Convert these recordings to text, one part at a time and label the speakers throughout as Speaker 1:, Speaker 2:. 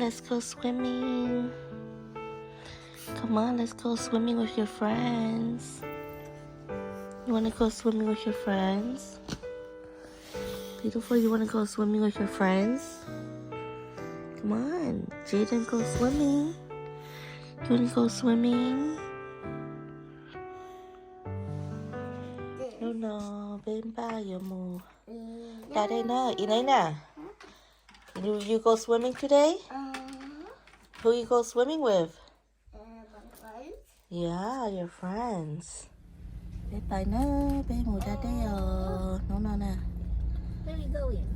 Speaker 1: let's go swimming. Come on, let's go swimming with your friends. You wanna go swimming with your friends? Beautiful, you wanna go swimming with your friends? Come on, Jaden, go swimming. You wanna go swimming? No, bên ba giờ mù. Ra đây nè, in đây nè. You go swimming today? Who you go swimming with?
Speaker 2: My friends.
Speaker 1: Yeah, your friends. Bé bài nó, bé mù ra đây rồi. Nó nè.
Speaker 2: Where are we going?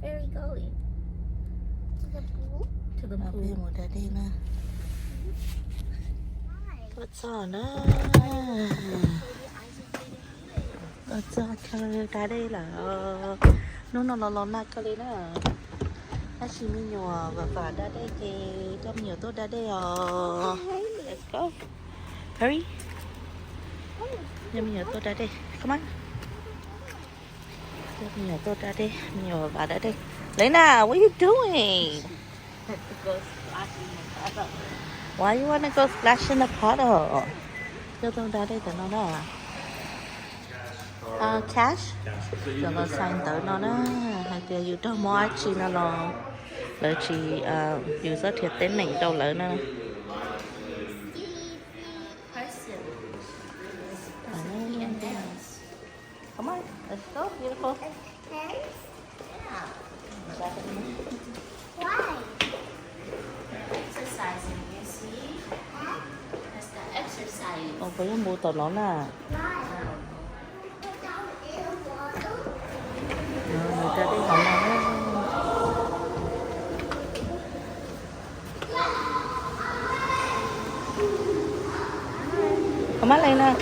Speaker 2: Where are we going? To the pool? To the
Speaker 1: Bé
Speaker 2: pool.
Speaker 1: mù ra đây nè.
Speaker 2: Why?
Speaker 1: What's on? What's on? Cái ra đây là nó nè cái này nè. Nó chỉ mình nhỏ và ra đây thì trong nhiều tốt ra đây rồi. Let's go. Hurry. Mình nhỏ tốt ra đây. Come on. Mình nhỏ tốt ra đây. Mình nhỏ và ra đây. Lena, what are you doing? Why you wanna go splash in the puddle? Cho tôi ra đây tự nó đó. Cash? Cho nó sign tự nó đó. Hay là you don't want chi nó lo. Lợi chị you rất thiệt tên mình đâu lợi nữa. Come on, let's go, beautiful.
Speaker 2: Why?
Speaker 3: Exercising, you see? That's the exercise.
Speaker 1: Với mua tờ nó nè. Người ta đi học nào đó. Come on, Lena.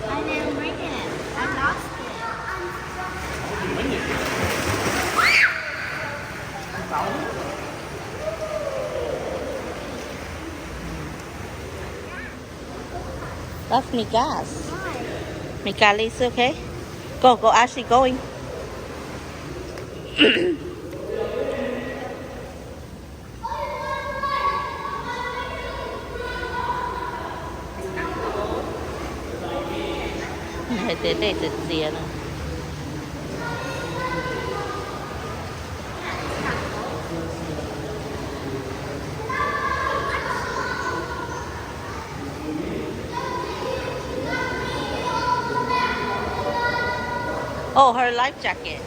Speaker 2: I didn't bring it. I lost it.
Speaker 1: That's Mika's.
Speaker 2: Why?
Speaker 1: Mika, is okay? Go, Ashley, going. Để tiền nữa. Oh, her life jacket.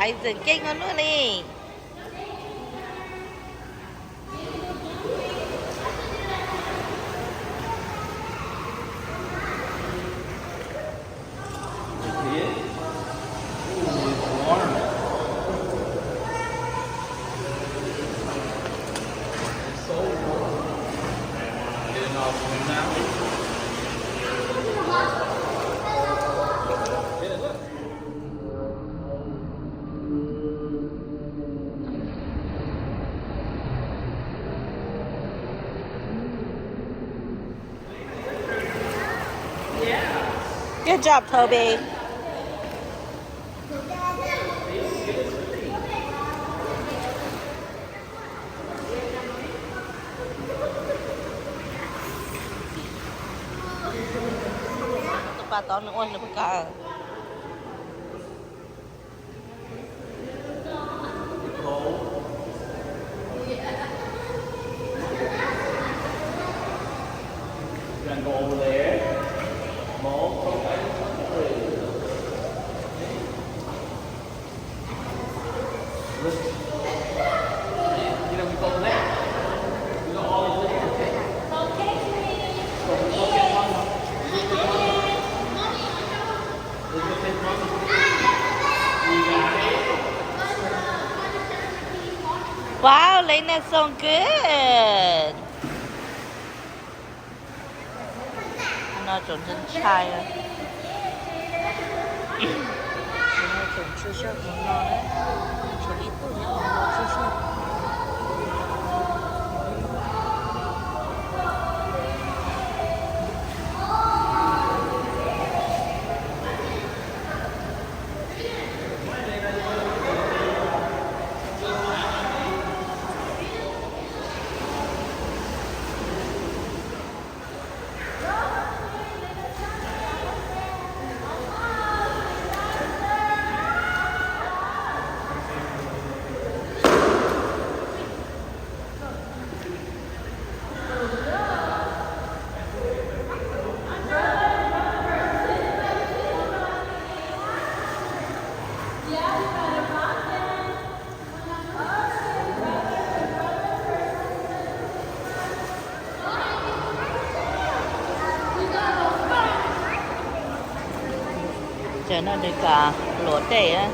Speaker 1: Isaac kinh hơn nữa đi. Good job, Toby. bà tỏ nó ôn là bà cả
Speaker 4: Then go over there. Move. You know, we go left. We go all the way there. So we go take one. We go take one. You got it.
Speaker 1: Wow, Lena, so good. Nó trộn chân chai á. Nó trộn chưa sơ cũng ngon đấy. Chỉ ít tuổi nhá, nó chưa sơ. Giờ nó được cả lỗ tệ á.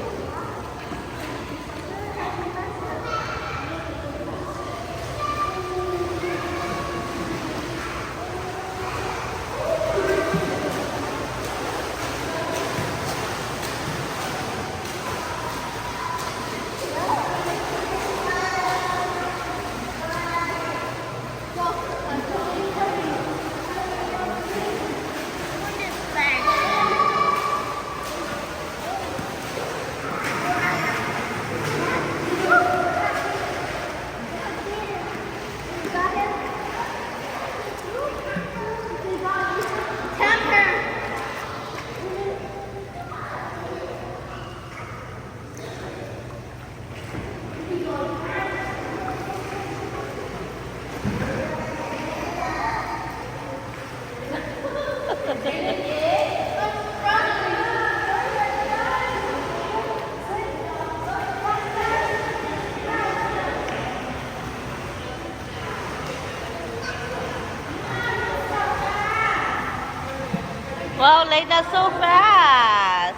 Speaker 1: Wow, Lena, so fast.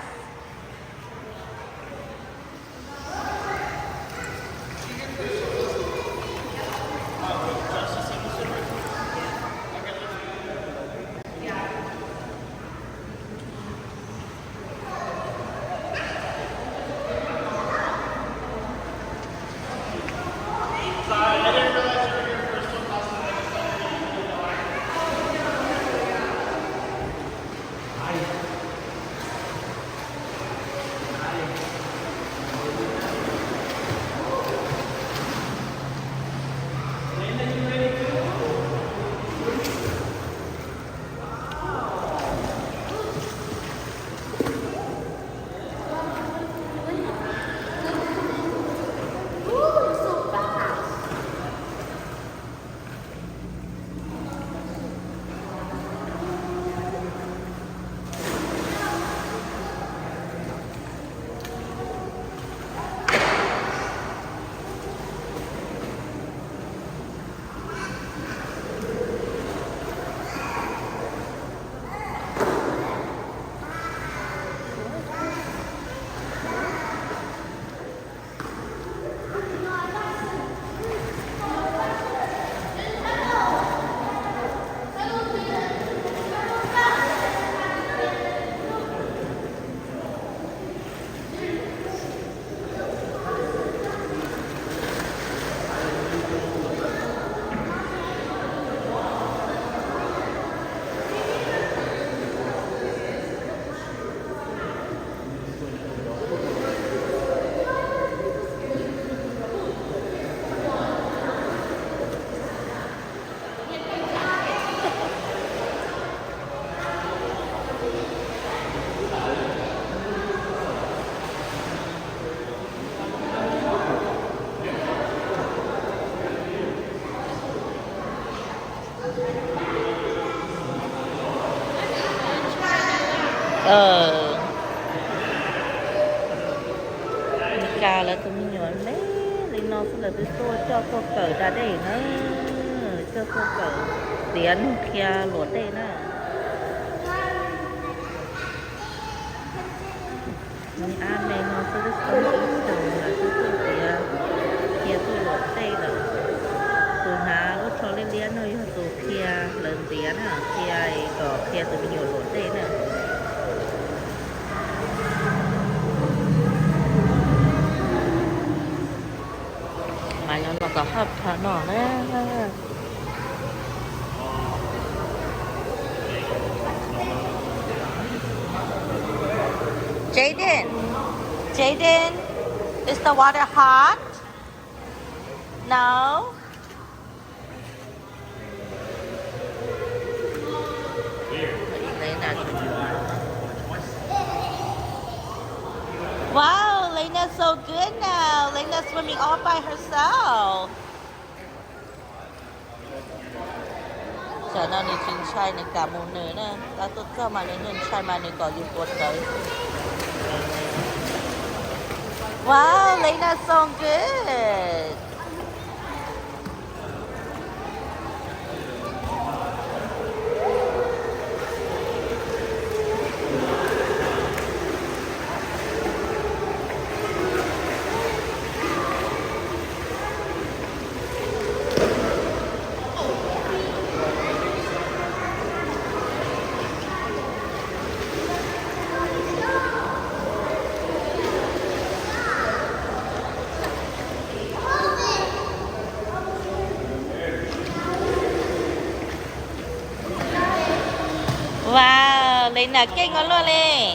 Speaker 1: ca là tụi mình nhỏ mấy lên nó sẽ là tôi cho cô cởi ra đây nữa cho cô cởi tiền kia lột đây nữa mình ăn này nó sẽ rất sống ít thường là tôi tiền kia tôi lột đây rồi tôi há lúc cho lên liên thôi tôi kia lần tiền à kia tụi mình nhỏ lột đây nữa mà nó có hấp thở nọ nữa Jaden, is the water hot? No? Wow, Lena's so good now. Lena's swimming all by herself. Giờ nó đi chính trai này cả một nửa nè. Ta tốt cho mà nên trai mà này có dùng tuột tới. Wow, Lena's so good. Wow, Lena kinh quá luôn đi.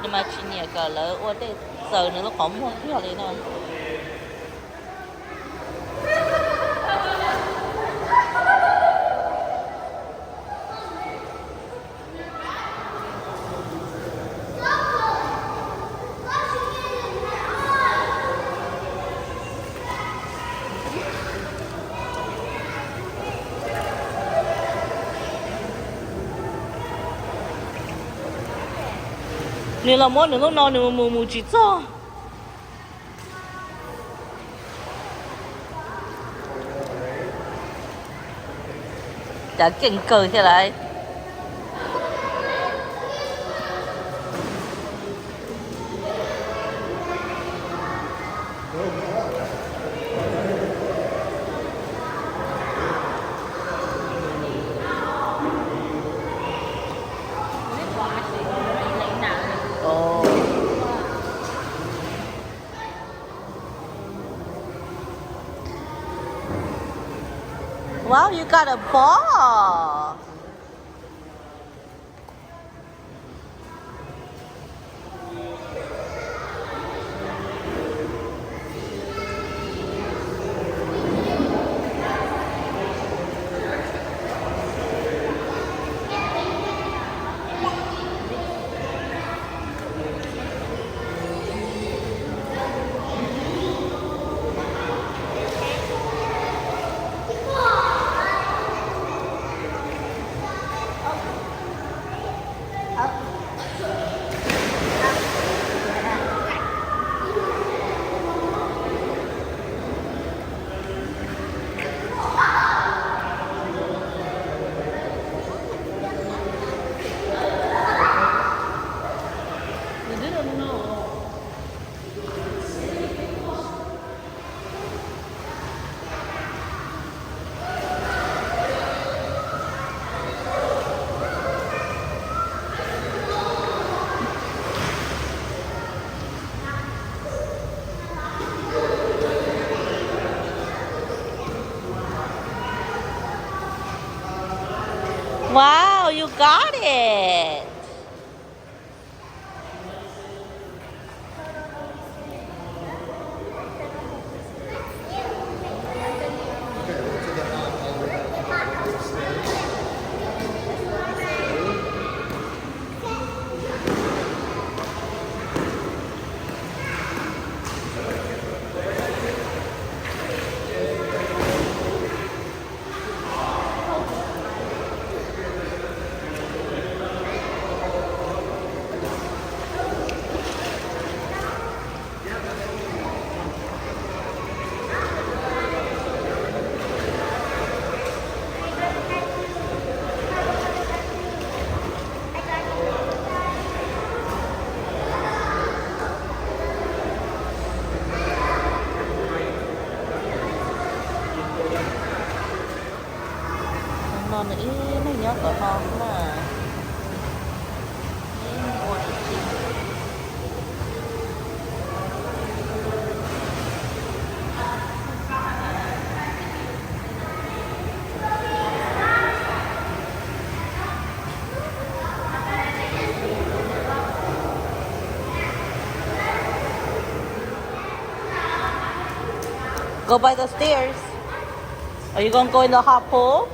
Speaker 1: Nhưng mà chị nhỉ cỡ lớn ủa đây giờ nó có một cái này nè. Nếu là món nữa lúc nào nếu mà mù chỉ cho đã kinh cười thế lại Wow, you got a ball. Wow, you got it. nhớ cỡ non mà. Mua được chi. Go by the stairs. Are you gonna go in the hot pool?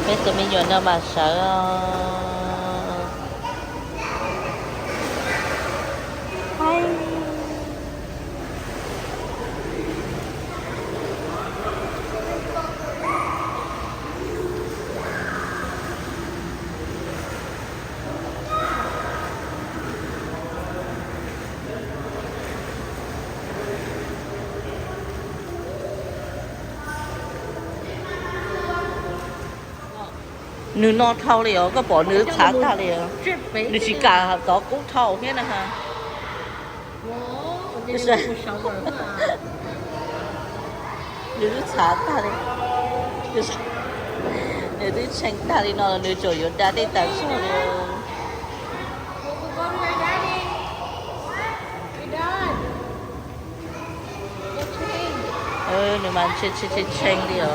Speaker 1: Biết tụi mình vừa đâu mà sợ hay nữ no thâu liền, có bỏ nữ khá ta liền, nữ chỉ cả đó cũng thâu thế này ha. Nữ khá ta liền, nữ tranh ta liền nó nữ chỗ yếu đa đi tận số liền. Nữ mà tranh đi rồi.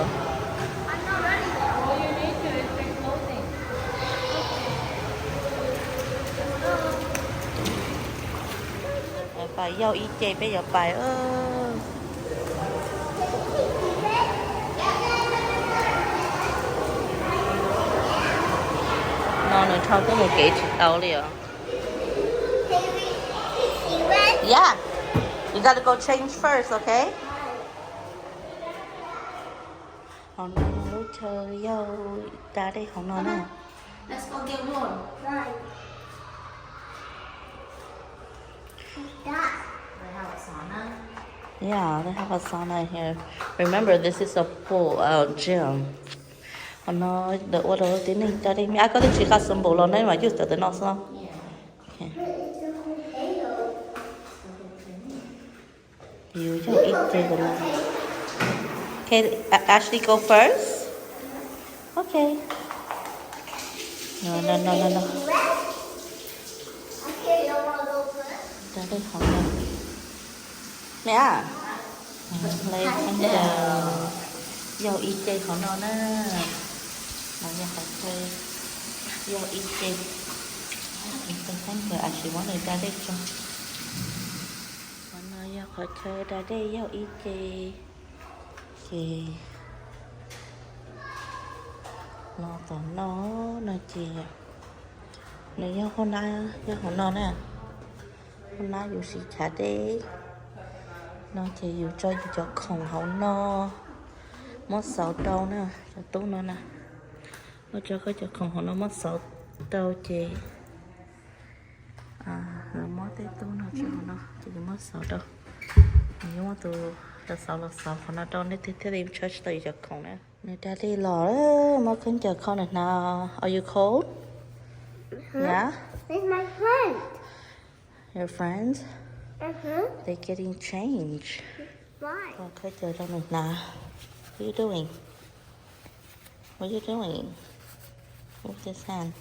Speaker 1: Phải dâu y chê bây giờ phải nó nữa thâu có một kỹ tàu liền. Yeah, you gotta go change first, okay? Hôm nay lúc chơi dâu ta đây không nói nữa.
Speaker 3: Let's go get one.
Speaker 2: Right. That.
Speaker 3: They have a sauna.
Speaker 1: Yeah, they have a sauna here. Remember, this is a pool, gym. Nó đợi qua đó tí này cho đi. Ai có thể chỉ khá sớm bố lần đấy mà chứ tới nó sao? Okay. You just eat the banana. Okay, Ashley, go first. Okay. No. Ra đây không đâu. Mẹ à? Lấy khăn chờ. Dâu y chê không non á. Mà nha phải chơi. Dâu y chê. Sometimes I actually wanted daddy to. Nó yêu khỏi chơi daddy yêu ý kì. Kì. Nó tỏ nó chị. Nó yêu hôm nay nó nè. Hôm nay dù gì chả đi. Nó chỉ dù cho khổng hậu nó. Mất sầu đâu nè. Cho tú nó nè. Nó cho khổng hậu nó mất sầu đâu chị. Rồi mất tới tú nó cho nó. Chỉ mất sầu đâu. Nhưng mà tụi là sầu còn nó đâu. Nên thế đi church tới cho khổng nè. Nè daddy lò đó. Mà khấn chờ khổng này nào. Are you cold? Yeah?
Speaker 2: Where's my friend?
Speaker 1: Your friends? They're getting change.
Speaker 2: Why?
Speaker 1: Okay, chờ đâu này nào. What are you doing? What are you doing? Move this hand.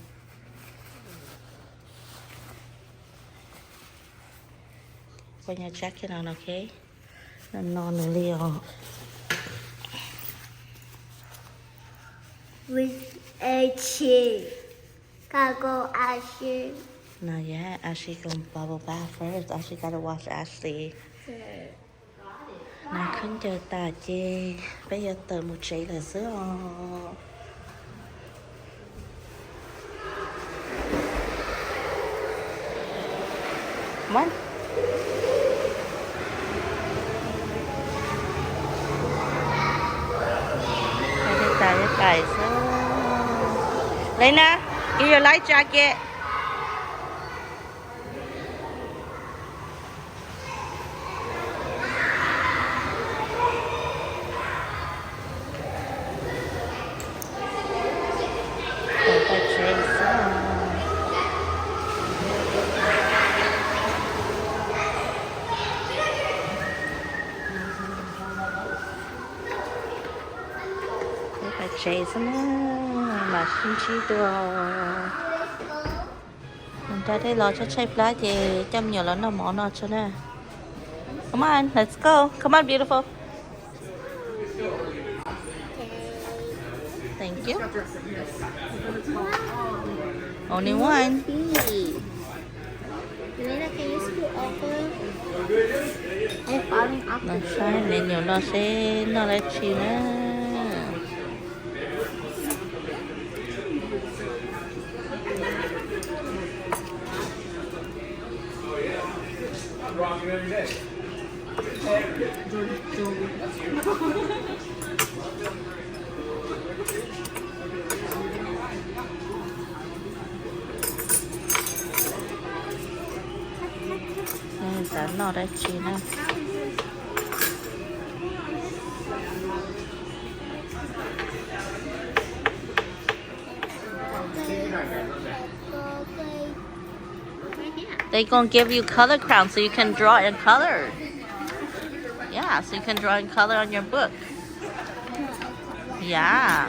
Speaker 1: Put your jacket on, okay? No, Leo.
Speaker 2: With a cheese. Gotta Ashley.
Speaker 1: Not yet. Ashley gonna bubble bath first. Ashley gotta watch Ashley. Nào khấn chờ ta chê. Bây giờ tờ một chị là sữa. Come on. Đây tài sữa. Lena, get your light jacket. Jason mà xin chi đồ mình ra đây lo cho chơi fly thì chăm nhiều lắm nó mỏ nó cho nè. Come on, let's go. Come on, beautiful. Thank you. Only one.
Speaker 2: Lena, can you scoot over? I'm falling off
Speaker 1: Nó
Speaker 2: the
Speaker 1: sai nên nhiều nó lại chi nữa.
Speaker 4: Rocking every day.
Speaker 1: Nên giá nó đã chi nè. They're gonna give you color crowns so you can draw in color. Yeah, so you can draw in color on your book. Yeah.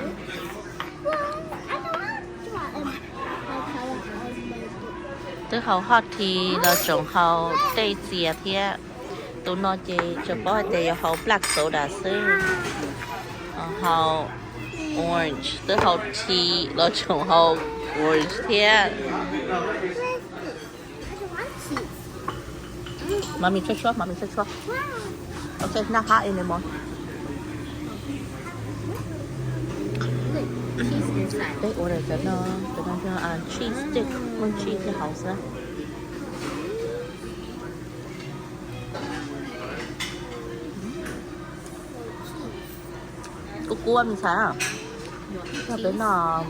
Speaker 2: Well, I don't want to draw my color on my book.
Speaker 1: Từ hậu hot thì là trồng hậu tây dìa thế. Tụi nó chỉ cho bỏ tây hậu black soda sư. Hậu orange. Từ hậu thì là trồng hậu orange thế. Mommy, touch off. Okay, not hot anymore.
Speaker 3: Cheese inside.
Speaker 1: They ordered the cheese stick. One cheese the house. Cua mình xả à? Là bên nào?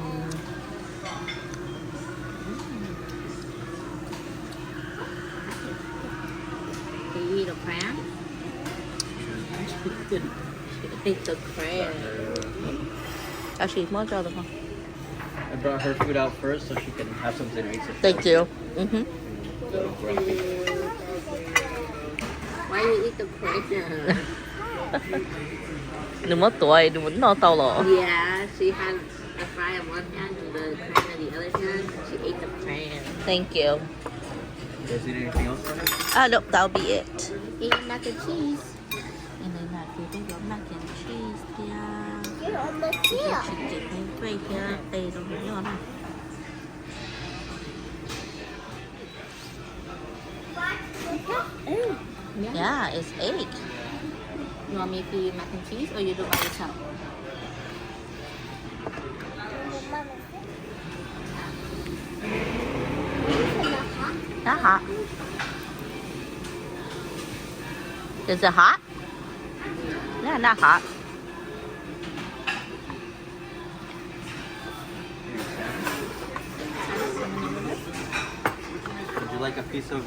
Speaker 3: Do you eat a crab? Eat the crab.
Speaker 1: Actually, more cho được không?
Speaker 4: I brought her food out first so she can have something to eat.
Speaker 1: Thank you.
Speaker 3: Why you eat the crab?
Speaker 1: Đừng mất tuổi, đừng muốn no tàu lọ.
Speaker 3: Yeah, she had the fry in one hand and the crab in the other hand. She ate the crab.
Speaker 1: Thank you.
Speaker 4: You guys need anything else?
Speaker 1: Nope, that'll be it.
Speaker 2: Eat mac and cheese.
Speaker 1: And then là thì cái giống mac and cheese kia.
Speaker 2: You're almost here.
Speaker 1: Chị hay quay kia, tây đâu nữa ngon.
Speaker 2: Egg.
Speaker 1: Yeah, it's egg.
Speaker 3: You want me to do mac and cheese or you do it by yourself?
Speaker 1: Not hot. Is it hot? Yeah, not hot.
Speaker 4: Would you like a piece of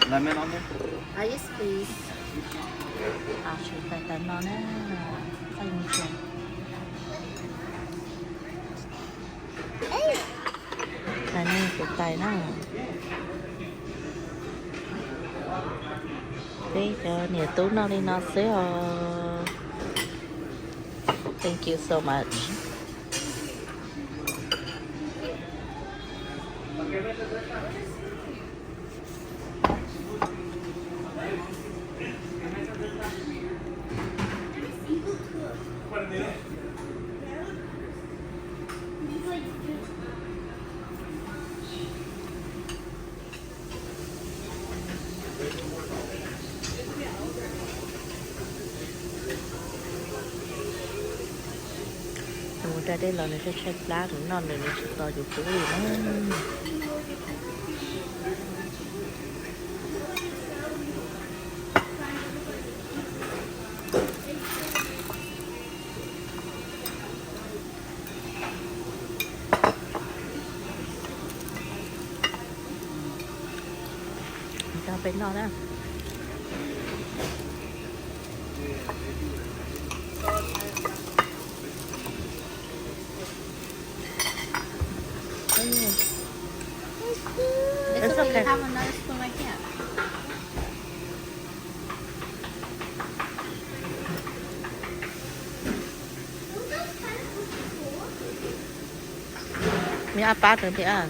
Speaker 4: lemon on there?
Speaker 3: Yes, please.
Speaker 1: À, chị phải tận nó nè. Phải một chuyện. Cái này của tay nó. Bây giờ nhiều tú nó đi nó sẽ Thank you so much. Ra đây là nó sẽ chết lá cũng non rồi nó sẽ to dù chú gì nữa. Cho bên nó đó.
Speaker 3: It's okay.
Speaker 1: okay.
Speaker 3: You have another spoon right here.
Speaker 1: Mi apa nữa thì à?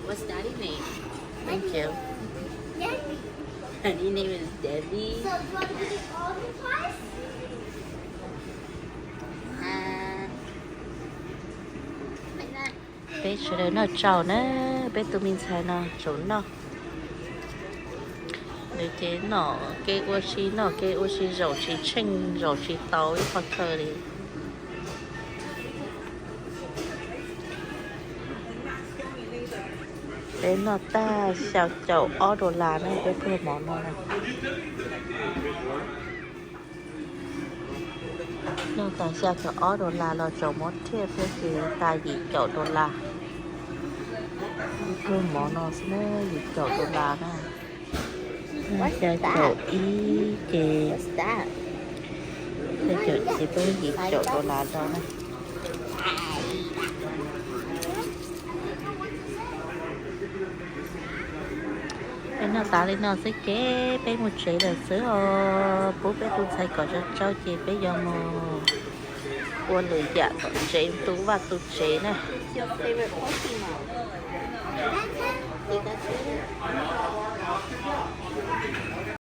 Speaker 3: What's daddy's name?
Speaker 1: Thank you.
Speaker 3: Daddy's name is Debbie.
Speaker 2: So, do you want to eat all the pies?
Speaker 3: Like that.
Speaker 1: Bé chỗ đấy nó trâu nè, bé tụi mình xài nó trốn nó. Để thế nó cái ô xí rau xí chanh rau xí tàu cái phần thơ đi. Bé nó ta xào chậu ó đồ lá này bé vừa món nó này. Nó ta xào chậu ó đồ lá là chậu mốt thiệp với cái ta gì chậu đồ lá. Vừa món nó sẽ gì chậu đồ lá này. Xào chậu ý kì.
Speaker 3: What's that?
Speaker 1: Xào chậu chỉ tôi gì chậu đồ lá đó này. Bên nào ta lên nào sẽ kế bên một chế là sữa bố bé tôi xài có cho cháu chị bé giờ mà quân lưỡi dạ còn chế tú và tú chế này.
Speaker 3: What's your favorite Pokemon? Is that it?